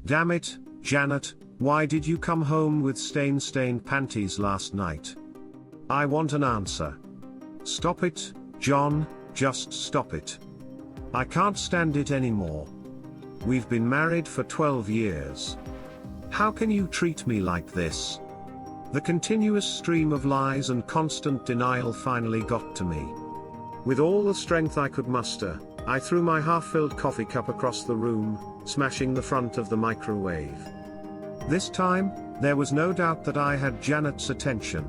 Damn it, Janet, why did you come home with stained panties last night? I want an answer. Stop it, John, just stop it. I can't stand it anymore. We've been married for 12 years. How can you treat me like this? The continuous stream of lies and constant denial finally got to me. With all the strength I could muster, I threw my half-filled coffee cup across the room, smashing the front of the microwave. This time, there was no doubt that I had Janet's attention.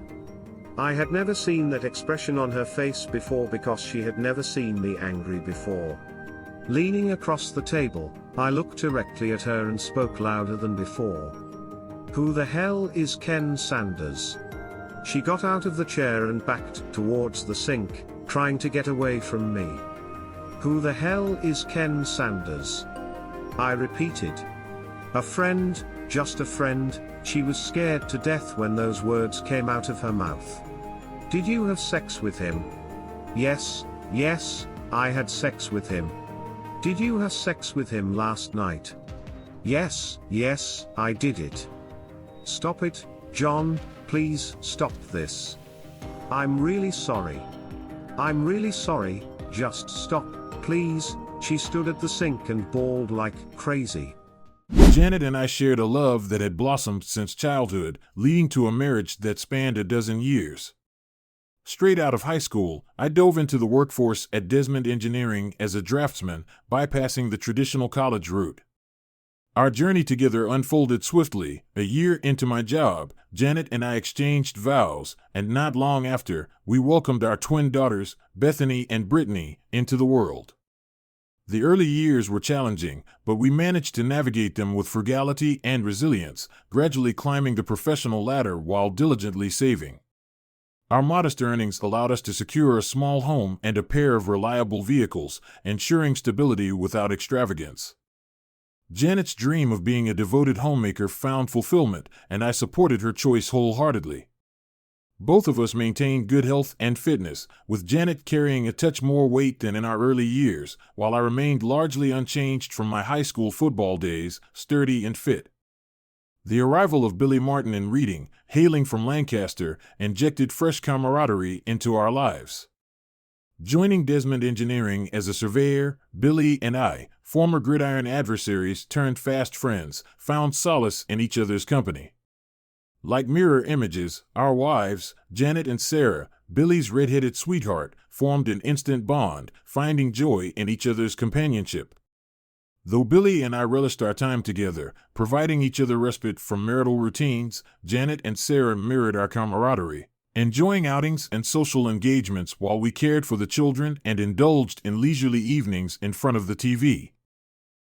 I had never seen that expression on her face before because she had never seen me angry before. Leaning across the table, I looked directly at her and spoke louder than before. Who the hell is Ken Sanders? She got out of the chair and backed towards the sink, trying to get away from me. Who the hell is Ken Sanders? I repeated. A friend, just a friend. She was scared to death when those words came out of her mouth. Did you have sex with him? Yes, I had sex with him. Did you have sex with him last night? Yes, I did it. Stop it, John, please stop this. I'm really sorry. I'm really sorry, just stop, please. She stood at the sink and bawled like crazy. Janet and I shared a love that had blossomed since childhood, leading to a marriage that spanned a dozen years. Straight out of high school, I dove into the workforce at Desmond Engineering as a draftsman, bypassing the traditional college route. Our journey together unfolded swiftly. A year into my job, Janet and I exchanged vows, and not long after, we welcomed our twin daughters, Bethany and Brittany, into the world. The early years were challenging, but we managed to navigate them with frugality and resilience, gradually climbing the professional ladder while diligently saving. Our modest earnings allowed us to secure a small home and a pair of reliable vehicles, ensuring stability without extravagance. Janet's dream of being a devoted homemaker found fulfillment, and I supported her choice wholeheartedly. Both of us maintained good health and fitness, with Janet carrying a touch more weight than in our early years, while I remained largely unchanged from my high school football days, sturdy and fit. The arrival of Billy Martin in Reading, hailing from Lancaster, injected fresh camaraderie into our lives. Joining Desmond Engineering as a surveyor, Billy and I, former gridiron adversaries turned fast friends, found solace in each other's company. Like mirror images, our wives, Janet and Sarah, Billy's red-headed sweetheart, formed an instant bond, finding joy in each other's companionship. Though Billy and I relished our time together, providing each other respite from marital routines, Janet and Sarah mirrored our camaraderie, enjoying outings and social engagements while we cared for the children and indulged in leisurely evenings in front of the TV.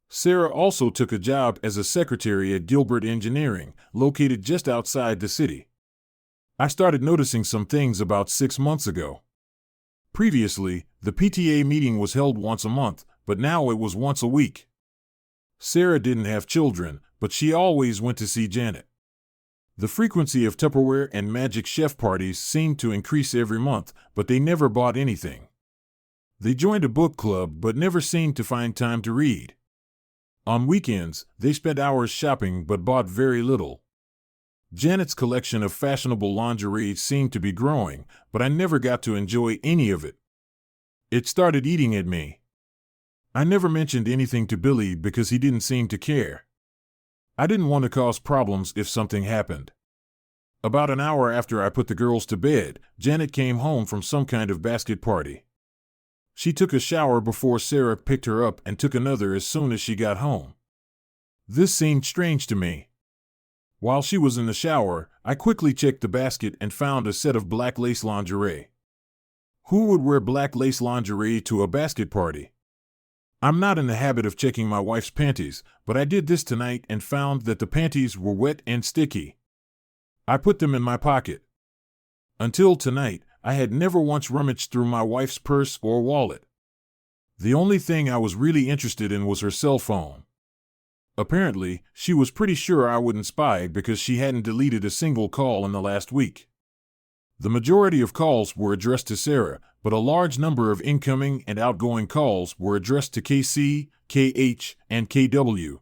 Sarah also took a job as a secretary at Gilbert Engineering, located just outside the city. I started noticing some things about 6 months ago. Previously, the PTA meeting was held once a month, but now it was once a week. Sarah didn't have children, but she always went to see Janet. The frequency of Tupperware and Magic Chef parties seemed to increase every month, but they never bought anything. They joined a book club but never seemed to find time to read. On weekends, they spent hours shopping but bought very little. Janet's collection of fashionable lingerie seemed to be growing, but I never got to enjoy any of it. It started eating at me. I never mentioned anything to Billy because he didn't seem to care. I didn't want to cause problems if something happened. About an hour after I put the girls to bed, Janet came home from some kind of basket party. She took a shower before Sarah picked her up and took another as soon as she got home. This seemed strange to me. While she was in the shower, I quickly checked the basket and found a set of black lace lingerie. Who would wear black lace lingerie to a basket party? I'm not in the habit of checking my wife's panties, but I did this tonight and found that the panties were wet and sticky. I put them in my pocket. Until tonight, I had never once rummaged through my wife's purse or wallet. The only thing I was really interested in was her cell phone. Apparently, she was pretty sure I wouldn't spy because she hadn't deleted a single call in the last week. The majority of calls were addressed to Sarah, but a large number of incoming and outgoing calls were addressed to KC, KH, and KW.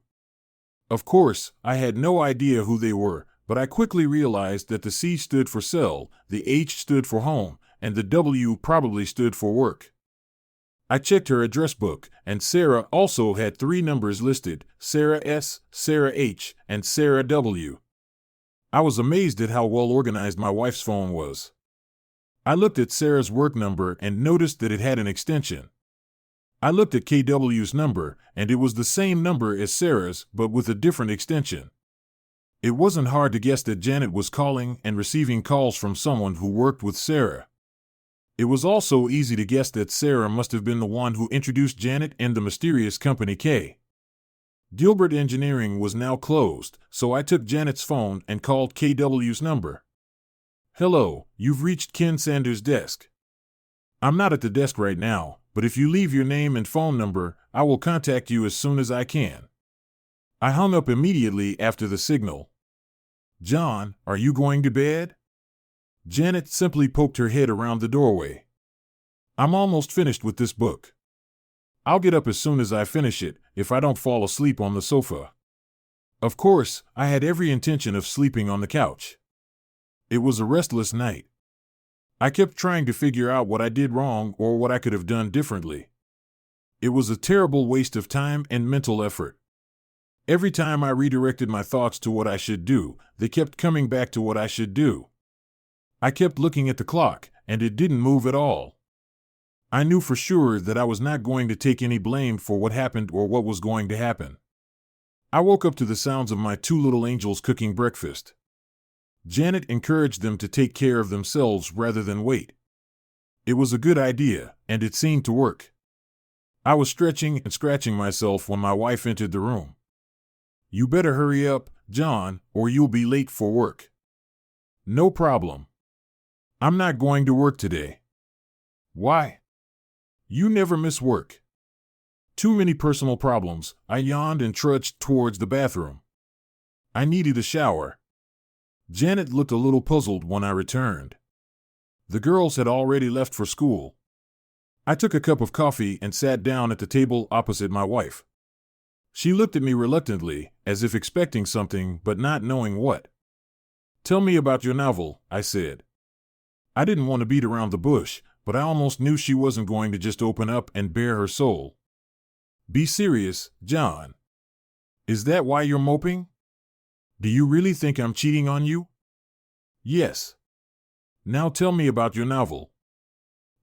Of course, I had no idea who they were, but I quickly realized that the C stood for cell, the H stood for home, and the W probably stood for work. I checked her address book, and Sarah also had 3 numbers listed: Sarah S., Sarah H., and Sarah W. I was amazed at how well organized my wife's phone was. I looked at Sarah's work number and noticed that it had an extension. I looked at KW's number, and it was the same number as Sarah's, but with a different extension. It wasn't hard to guess that Janet was calling and receiving calls from someone who worked with Sarah. It was also easy to guess that Sarah must have been the one who introduced Janet and the mysterious Company K. Gilbert Engineering was now closed, so I took Janet's phone and called KW's number. "Hello, you've reached Ken Sanders' desk. I'm not at the desk right now, but if you leave your name and phone number, I will contact you as soon as I can." I hung up immediately after the signal. "John, are you going to bed?" Janet simply poked her head around the doorway. "I'm almost finished with this book. I'll get up as soon as I finish it, if I don't fall asleep on the sofa." Of course, I had every intention of sleeping on the couch. It was a restless night. I kept trying to figure out what I did wrong or what I could have done differently. It was a terrible waste of time and mental effort. Every time I redirected my thoughts to what I should do, they kept coming back to what I should do. I kept looking at the clock, and it didn't move at all. I knew for sure that I was not going to take any blame for what happened or what was going to happen. I woke up to the sounds of my 2 little angels cooking breakfast. Janet encouraged them to take care of themselves rather than wait. It was a good idea, and it seemed to work. I was stretching and scratching myself when my wife entered the room. "You better hurry up, John, or you'll be late for work." "No problem. I'm not going to work today." "Why?" "You never miss work." "Too many personal problems." I yawned and trudged towards the bathroom. I needed a shower. Janet looked a little puzzled when I returned. The girls had already left for school. I took a cup of coffee and sat down at the table opposite my wife. She looked at me reluctantly, as if expecting something but not knowing what. "Tell me about your novel," I said. I didn't want to beat around the bush, but I almost knew she wasn't going to just open up and bare her soul. "Be serious, John. Is that why you're moping? Do you really think I'm cheating on you?" "Yes." "Now tell me about your novel."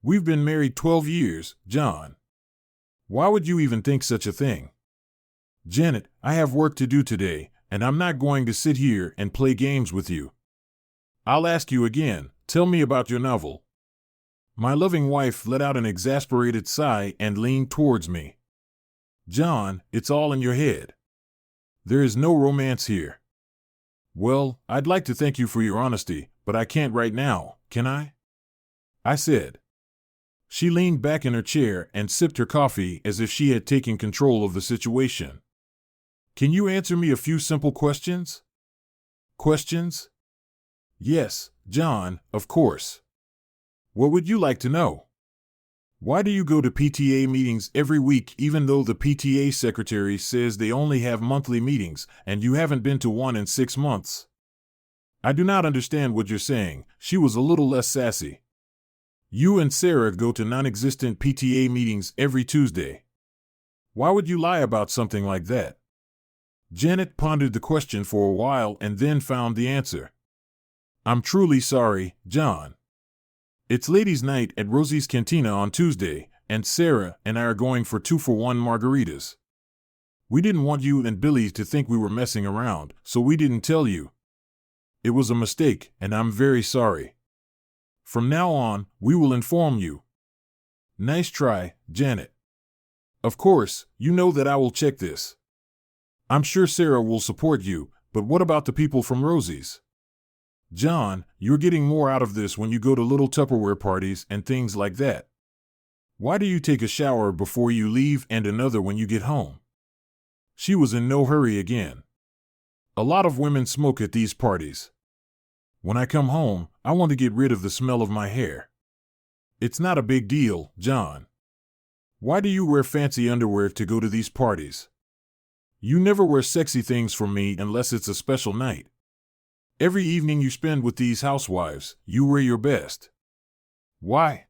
"We've been married 12 years, John. Why would you even think such a thing?" "Janet, I have work to do today, and I'm not going to sit here and play games with you. I'll ask you again, tell me about your novel." My loving wife let out an exasperated sigh and leaned towards me. "John, it's all in your head. There is no romance here." "Well, I'd like to thank you for your honesty, but I can't right now, can I?" I said. She leaned back in her chair and sipped her coffee as if she had taken control of the situation. "Can you answer me a few simple questions?" "Questions?" "Yes, John, of course." "What would you like to know?" "Why do you go to PTA meetings every week even though the PTA secretary says they only have monthly meetings and you haven't been to one in 6 months?" "I do not understand what you're saying." She was a little less sassy. "You and Sarah go to non-existent PTA meetings every Tuesday. Why would you lie about something like that?" Janet pondered the question for a while and then found the answer. "I'm truly sorry, John. It's ladies' night at Rosie's Cantina on Tuesday, and Sarah and I are going for 2-for-1 margaritas. We didn't want you and Billy to think we were messing around, so we didn't tell you. It was a mistake, and I'm very sorry. From now on, we will inform you." "Nice try, Janet. Of course, you know that I will check this. I'm sure Sarah will support you, but what about the people from Rosie's?" "John, you're getting more out of this when you go to little Tupperware parties and things like that. Why do you take a shower before you leave and another when you get home?" She was in no hurry again. "A lot of women smoke at these parties. When I come home, I want to get rid of the smell of my hair. It's not a big deal, John. Why do you wear fancy underwear to go to these parties?" You never wear sexy things for me unless it's a special night. Every evening you spend with these housewives, you wear your best. Why?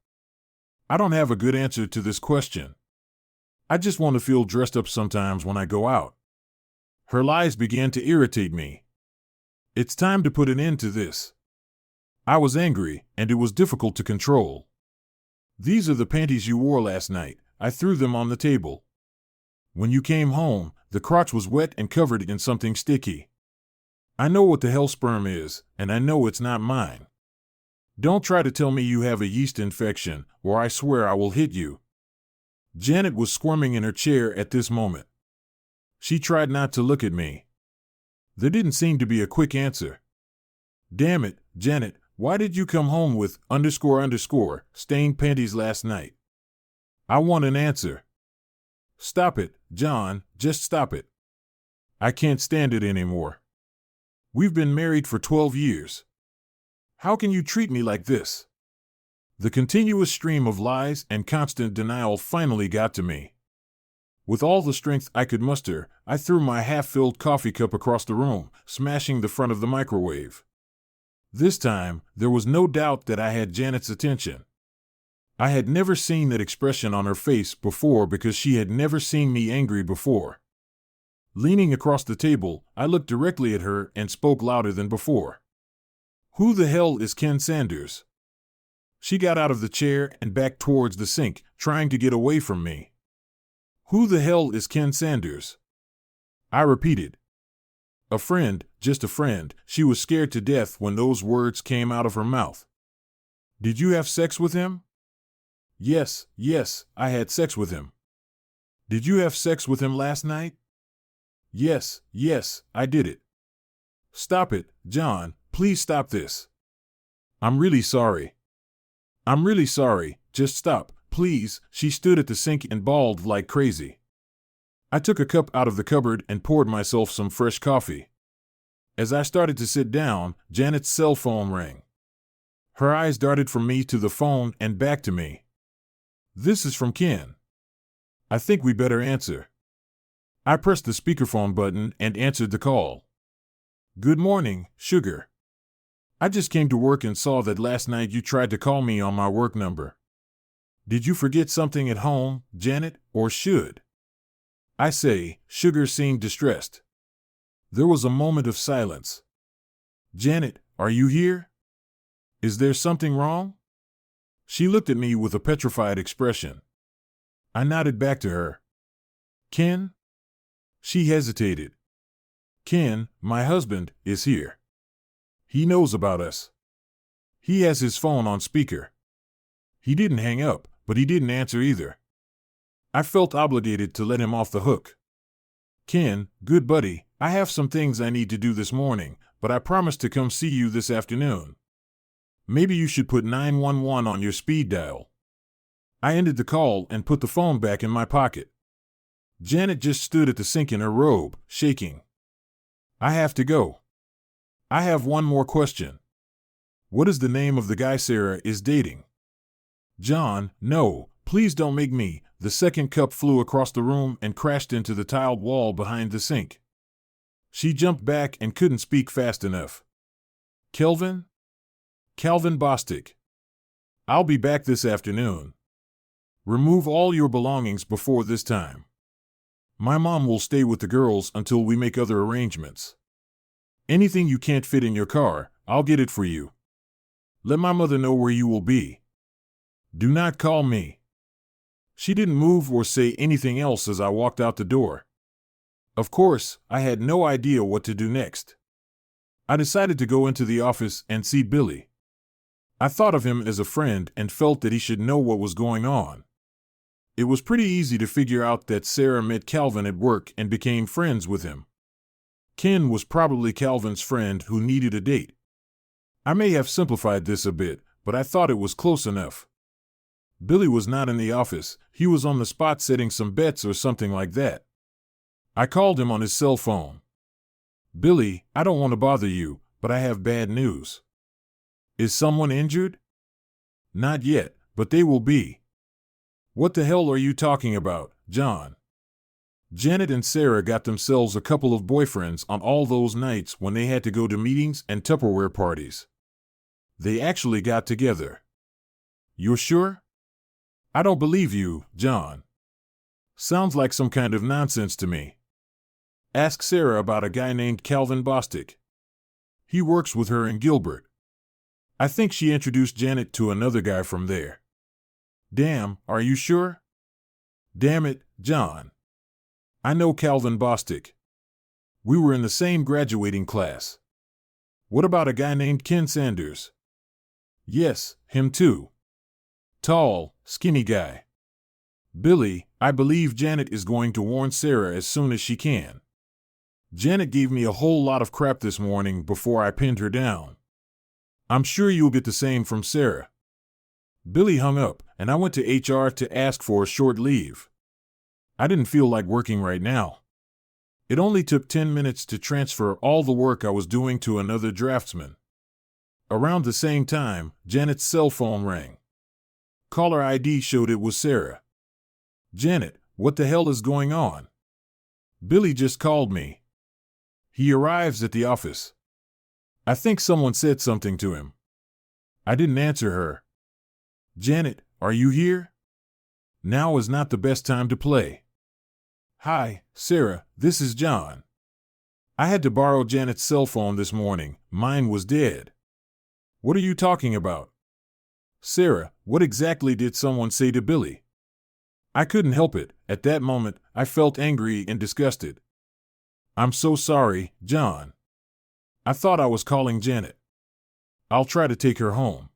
I don't have a good answer to this question. I just want to feel dressed up sometimes when I go out. Her lies began to irritate me. It's time to put an end to this. I was angry, and it was difficult to control. These are the panties you wore last night. I threw them on the table. When you came home, the crotch was wet and covered in something sticky. I know what the hell sperm is, and I know it's not mine. Don't try to tell me you have a yeast infection, or I swear I will hit you. Janet was squirming in her chair at this moment. She tried not to look at me. There didn't seem to be a quick answer. Damn it, Janet, why did you come home with __ stained panties last night? I want an answer. Stop it, John, just stop it. I can't stand it anymore. We've been married for 12 years. How can you treat me like this? The continuous stream of lies and constant denial finally got to me. With all the strength I could muster, I threw my half-filled coffee cup across the room, smashing the front of the microwave. This time, there was no doubt that I had Janet's attention. I had never seen that expression on her face before because she had never seen me angry before. Leaning across the table, I looked directly at her and spoke louder than before. Who the hell is Ken Sanders? She got out of the chair and backed towards the sink, trying to get away from me. Who the hell is Ken Sanders? I repeated. A friend, just a friend. She was scared to death when those words came out of her mouth. Did you have sex with him? Yes, I had sex with him. Did you have sex with him last night? Yes, I did it. Stop it, John, please stop this. I'm really sorry. Just stop, please. She stood at the sink and bawled like crazy. I took a cup out of the cupboard and poured myself some fresh coffee. As I started to sit down, Janet's cell phone rang. Her eyes darted from me to the phone and back to me. This is from Ken. I think we better answer. I pressed the speakerphone button and answered the call. Good morning, sugar. I just came to work and saw that last night you tried to call me on my work number. Did you forget something at home, Janet, or should? I say, sugar seemed distressed. There was a moment of silence. Janet, are you here? Is there something wrong? She looked at me with a petrified expression. I nodded back to her. Ken? She hesitated. Ken, my husband, is here. He knows about us. He has his phone on speaker. He didn't hang up, but he didn't answer either. I felt obligated to let him off the hook. Ken, good buddy, I have some things I need to do this morning, but I promised to come see you this afternoon. Maybe you should put 911 on your speed dial. I ended the call and put the phone back in my pocket. Janet just stood at the sink in her robe, shaking. I have to go. I have one more question. What is the name of the guy Sarah is dating? John, no, please don't make me. The second cup flew across the room and crashed into the tiled wall behind the sink. She jumped back and couldn't speak fast enough. Kelvin? Calvin Bostic. I'll be back this afternoon. Remove all your belongings before this time. My mom will stay with the girls until we make other arrangements. Anything you can't fit in your car, I'll get it for you. Let my mother know where you will be. Do not call me. She didn't move or say anything else as I walked out the door. Of course, I had no idea what to do next. I decided to go into the office and see Billy. I thought of him as a friend and felt that he should know what was going on. It was pretty easy to figure out that Sarah met Calvin at work and became friends with him. Ken was probably Calvin's friend who needed a date. I may have simplified this a bit, but I thought it was close enough. Billy was not in the office. He was on the spot setting some bets or something like that. I called him on his cell phone. Billy, I don't want to bother you, but I have bad news. Is someone injured? Not yet, but they will be. What the hell are you talking about, John? Janet and Sarah got themselves a couple of boyfriends on all those nights when they had to go to meetings and Tupperware parties. They actually got together. You're sure? I don't believe you, John. Sounds like some kind of nonsense to me. Ask Sarah about a guy named Calvin Bostic. He works with her in Gilbert. I think she introduced Janet to another guy from there. Damn, are you sure? Damn it, John. I know Calvin Bostic. We were in the same graduating class. What about a guy named Ken Sanders? Yes, him too. Tall, skinny guy. Billy, I believe Janet is going to warn Sarah as soon as she can. Janet gave me a whole lot of crap this morning before I pinned her down. I'm sure you'll get the same from Sarah. Billy hung up, and I went to HR to ask for a short leave. I didn't feel like working right now. It only took 10 minutes to transfer all the work I was doing to another draftsman. Around the same time, Janet's cell phone rang. Caller ID showed it was Sarah. Janet, what the hell is going on? Billy just called me. He arrives at the office. I think someone said something to him. I didn't answer her. Janet, are you here? Now is not the best time to play. Hi, Sarah, this is John. I had to borrow Janet's cell phone this morning. Mine was dead. What are you talking about? Sarah, what exactly did someone say to Billy? I couldn't help it. At that moment, I felt angry and disgusted. I'm so sorry, John. I thought I was calling Janet. I'll try to take her home.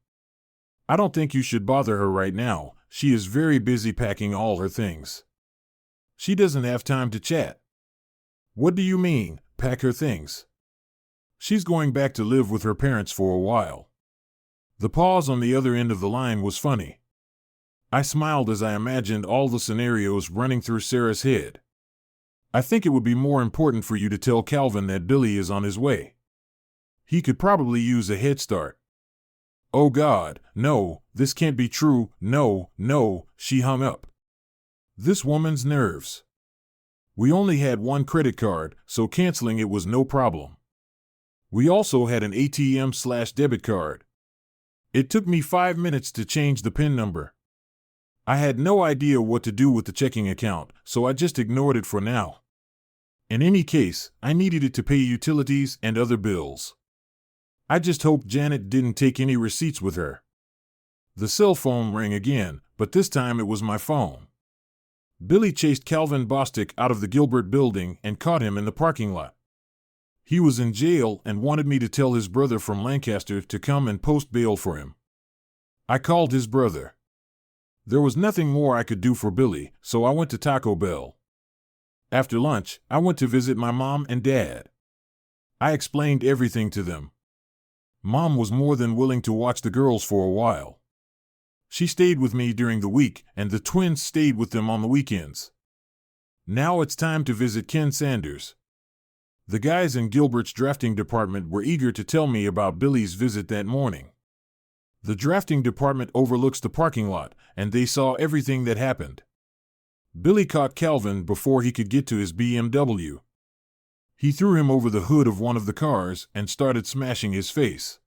I don't think you should bother her right now. She is very busy packing all her things. She doesn't have time to chat. What do you mean, pack her things? She's going back to live with her parents for a while. The pause on the other end of the line was funny. I smiled as I imagined all the scenarios running through Sarah's head. I think it would be more important for you to tell Calvin that Billy is on his way. He could probably use a head start. Oh God, no, this can't be true. No, she hung up. This woman's nerves. We only had one credit card, so canceling it was no problem. We also had an ATM/debit card. It took me 5 minutes to change the PIN number. I had no idea what to do with the checking account, so I just ignored it for now. In any case, I needed it to pay utilities and other bills. I just hoped Janet didn't take any receipts with her. The cell phone rang again, but this time it was my phone. Billy chased Calvin Bostic out of the Gilbert building and caught him in the parking lot. He was in jail and wanted me to tell his brother from Lancaster to come and post bail for him. I called his brother. There was nothing more I could do for Billy, so I went to Taco Bell. After lunch, I went to visit my mom and dad. I explained everything to them. Mom was more than willing to watch the girls for a while. She stayed with me during the week, and the twins stayed with them on the weekends. Now it's time to visit Ken Sanders. The guys in Gilbert's drafting department were eager to tell me about Billy's visit that morning. The drafting department overlooks the parking lot, and they saw everything that happened. Billy caught Calvin before he could get to his BMW. He threw him over the hood of one of the cars and started smashing his face.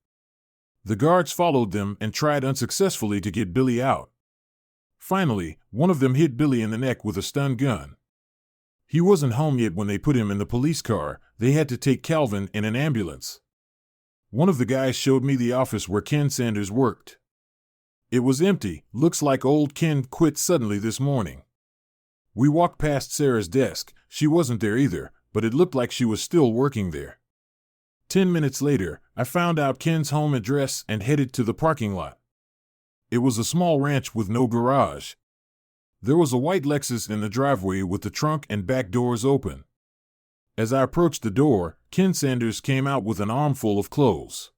The guards followed them and tried unsuccessfully to get Billy out. Finally, one of them hit Billy in the neck with a stun gun. He wasn't home yet when they put him in the police car. They had to take Calvin in an ambulance. One of the guys showed me the office where Ken Sanders worked. It was empty. Looks like old Ken quit suddenly this morning. We walked past Sarah's desk. She wasn't there either, but it looked like she was still working there. 10 minutes later, I found out Ken's home address and headed to the parking lot. It was a small ranch with no garage. There was a white Lexus in the driveway with the trunk and back doors open. As I approached the door, Ken Sanders came out with an armful of clothes.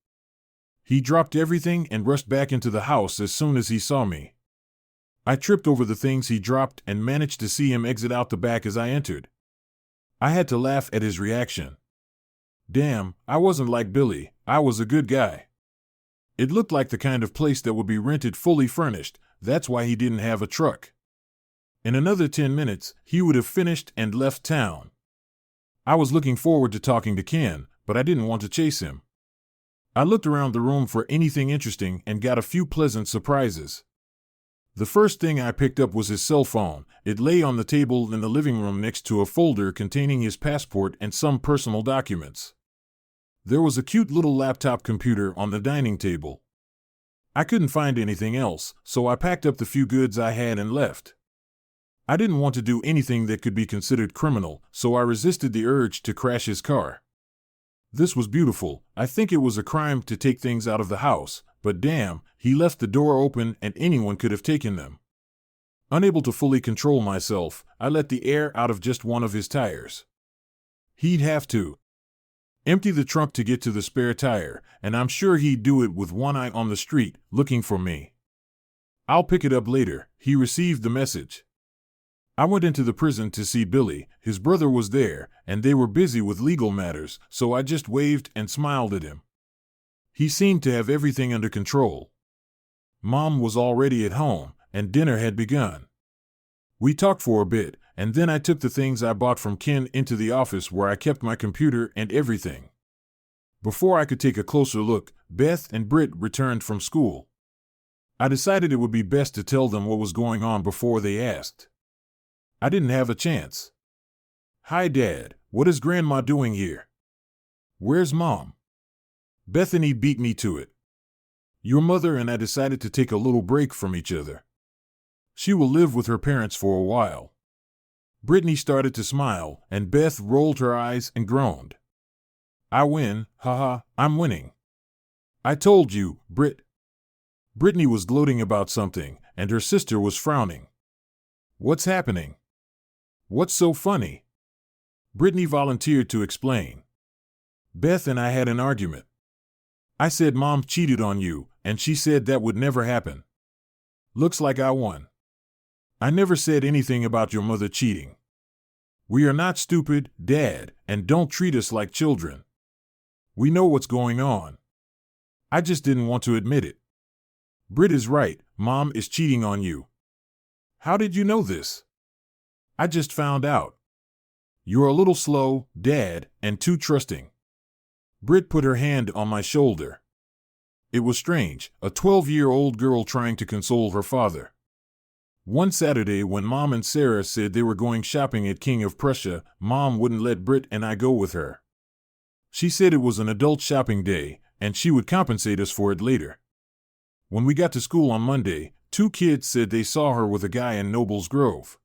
He dropped everything and rushed back into the house as soon as he saw me. I tripped over the things he dropped and managed to see him exit out the back as I entered. I had to laugh at his reaction. Damn, I wasn't like Billy. I was a good guy. It looked like the kind of place that would be rented fully furnished. That's why he didn't have a truck. In another 10 minutes, he would have finished and left town. I was looking forward to talking to Ken, but I didn't want to chase him. I looked around the room for anything interesting and got a few pleasant surprises. The first thing I picked up was his cell phone. It lay on the table in the living room next to a folder containing his passport and some personal documents. There was a cute little laptop computer on the dining table. I couldn't find anything else, so I packed up the few goods I had and left. I didn't want to do anything that could be considered criminal, so I resisted the urge to crash his car. This was beautiful. I think it was a crime to take things out of the house, but damn, he left the door open and anyone could have taken them. Unable to fully control myself, I let the air out of just one of his tires. He'd have to empty the trunk to get to the spare tire, and I'm sure he'd do it with one eye on the street, looking for me. I'll pick it up later. He received the message. I went into the prison to see Billy. His brother was there, and they were busy with legal matters, so I just waved and smiled at him. He seemed to have everything under control. Mom was already at home, and dinner had begun. We talked for a bit, and then I took the things I bought from Ken into the office where I kept my computer and everything. Before I could take a closer look, Beth and Britt returned from school. I decided it would be best to tell them what was going on before they asked. I didn't have a chance. "Hi, Dad. What is Grandma doing here? Where's Mom?" Bethany beat me to it. "Your mother and I decided to take a little break from each other. She will live with her parents for a while." Brittany started to smile, and Beth rolled her eyes and groaned. "I win, haha, I'm winning. I told you, Britt." Brittany was gloating about something, and her sister was frowning. "What's happening? What's so funny?" Brittany volunteered to explain. "Beth and I had an argument. I said Mom cheated on you, and she said that would never happen. Looks like I won. I never said anything about your mother cheating. We are not stupid, Dad, and don't treat us like children. We know what's going on. I just didn't want to admit it. Britt is right, Mom is cheating on you." "How did you know this?" "I just found out. You're a little slow, Dad, and too trusting." Britt put her hand on my shoulder. It was strange, a 12-year-old girl trying to console her father. One Saturday when Mom and Sarah said they were going shopping at King of Prussia, Mom wouldn't let Britt and I go with her. She said it was an adult shopping day, and she would compensate us for it later. When we got to school on Monday, 2 kids said they saw her with a guy in Nobles Grove.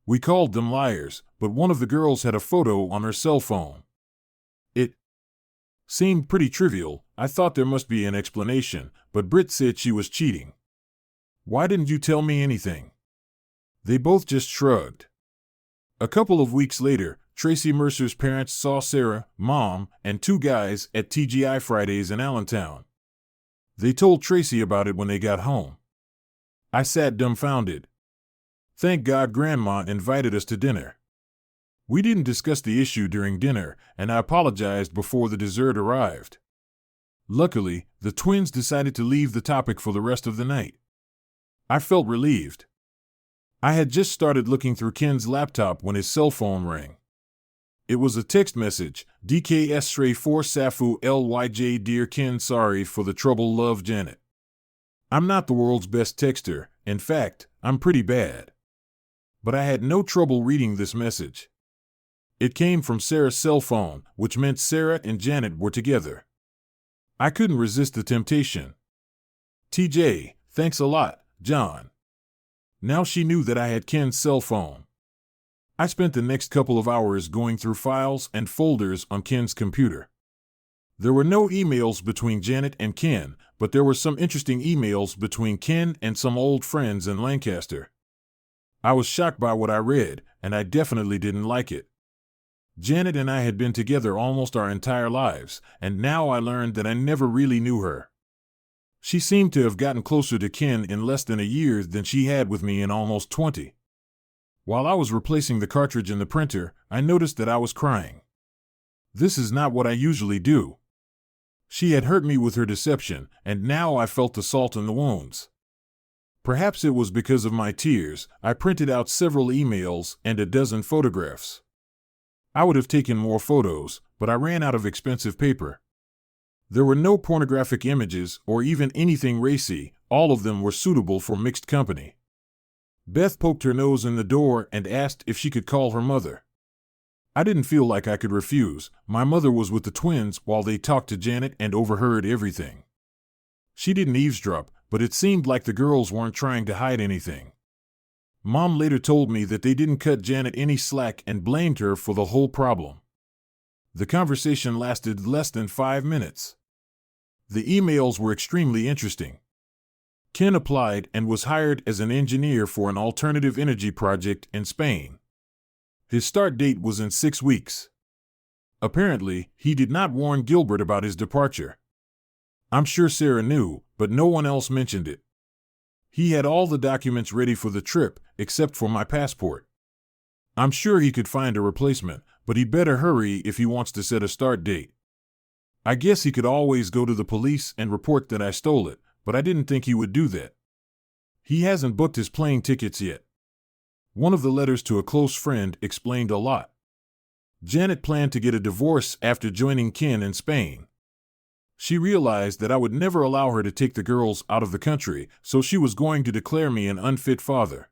We called them liars, but one of the girls had a photo on her cell phone. It seemed pretty trivial. I thought there must be an explanation, but Britt said she was cheating. "Why didn't you tell me anything?" They both just shrugged. A couple of weeks later, Tracy Mercer's parents saw Sarah, Mom, and 2 guys at TGI Fridays in Allentown. They told Tracy about it when they got home. I sat dumbfounded. Thank God Grandma invited us to dinner. We didn't discuss the issue during dinner, and I apologized before the dessert arrived. Luckily, the twins decided to leave the topic for the rest of the night. I felt relieved. I had just started looking through Ken's laptop when his cell phone rang. It was a text message, DKS Shrey 4 Safu LYJ Dear Ken, sorry for the trouble, love, Janet. I'm not the world's best texter, in fact, I'm pretty bad. But I had no trouble reading this message. It came from Sarah's cell phone, which meant Sarah and Janet were together. I couldn't resist the temptation. TJ, thanks a lot, John. Now she knew that I had Ken's cell phone. I spent the next couple of hours going through files and folders on Ken's computer. There were no emails between Janet and Ken, but there were some interesting emails between Ken and some old friends in Lancaster. I was shocked by what I read, and I definitely didn't like it. Janet and I had been together almost our entire lives, and now I learned that I never really knew her. She seemed to have gotten closer to Ken in less than a year than she had with me in almost 20. While I was replacing the cartridge in the printer, I noticed that I was crying. This is not what I usually do. She had hurt me with her deception, and now I felt the salt in the wounds. Perhaps it was because of my tears. I printed out several emails and a dozen photographs. I would have taken more photos, but I ran out of expensive paper. There were no pornographic images or even anything racy. All of them were suitable for mixed company. Beth poked her nose in the door and asked if she could call her mother. I didn't feel like I could refuse. My mother was with the twins while they talked to Janet and overheard everything. She didn't eavesdrop, but it seemed like the girls weren't trying to hide anything. Mom later told me that they didn't cut Janet any slack and blamed her for the whole problem. The conversation lasted less than 5 minutes. The emails were extremely interesting. Ken applied and was hired as an engineer for an alternative energy project in Spain. His start date was in 6 weeks. Apparently, he did not warn Gilbert about his departure. I'm sure Sarah knew, but no one else mentioned it. He had all the documents ready for the trip, except for my passport. I'm sure he could find a replacement, but he'd better hurry if he wants to set a start date. I guess he could always go to the police and report that I stole it, but I didn't think he would do that. He hasn't booked his plane tickets yet. One of the letters to a close friend explained a lot. Janet planned to get a divorce after joining Ken in Spain. She realized that I would never allow her to take the girls out of the country, so she was going to declare me an unfit father.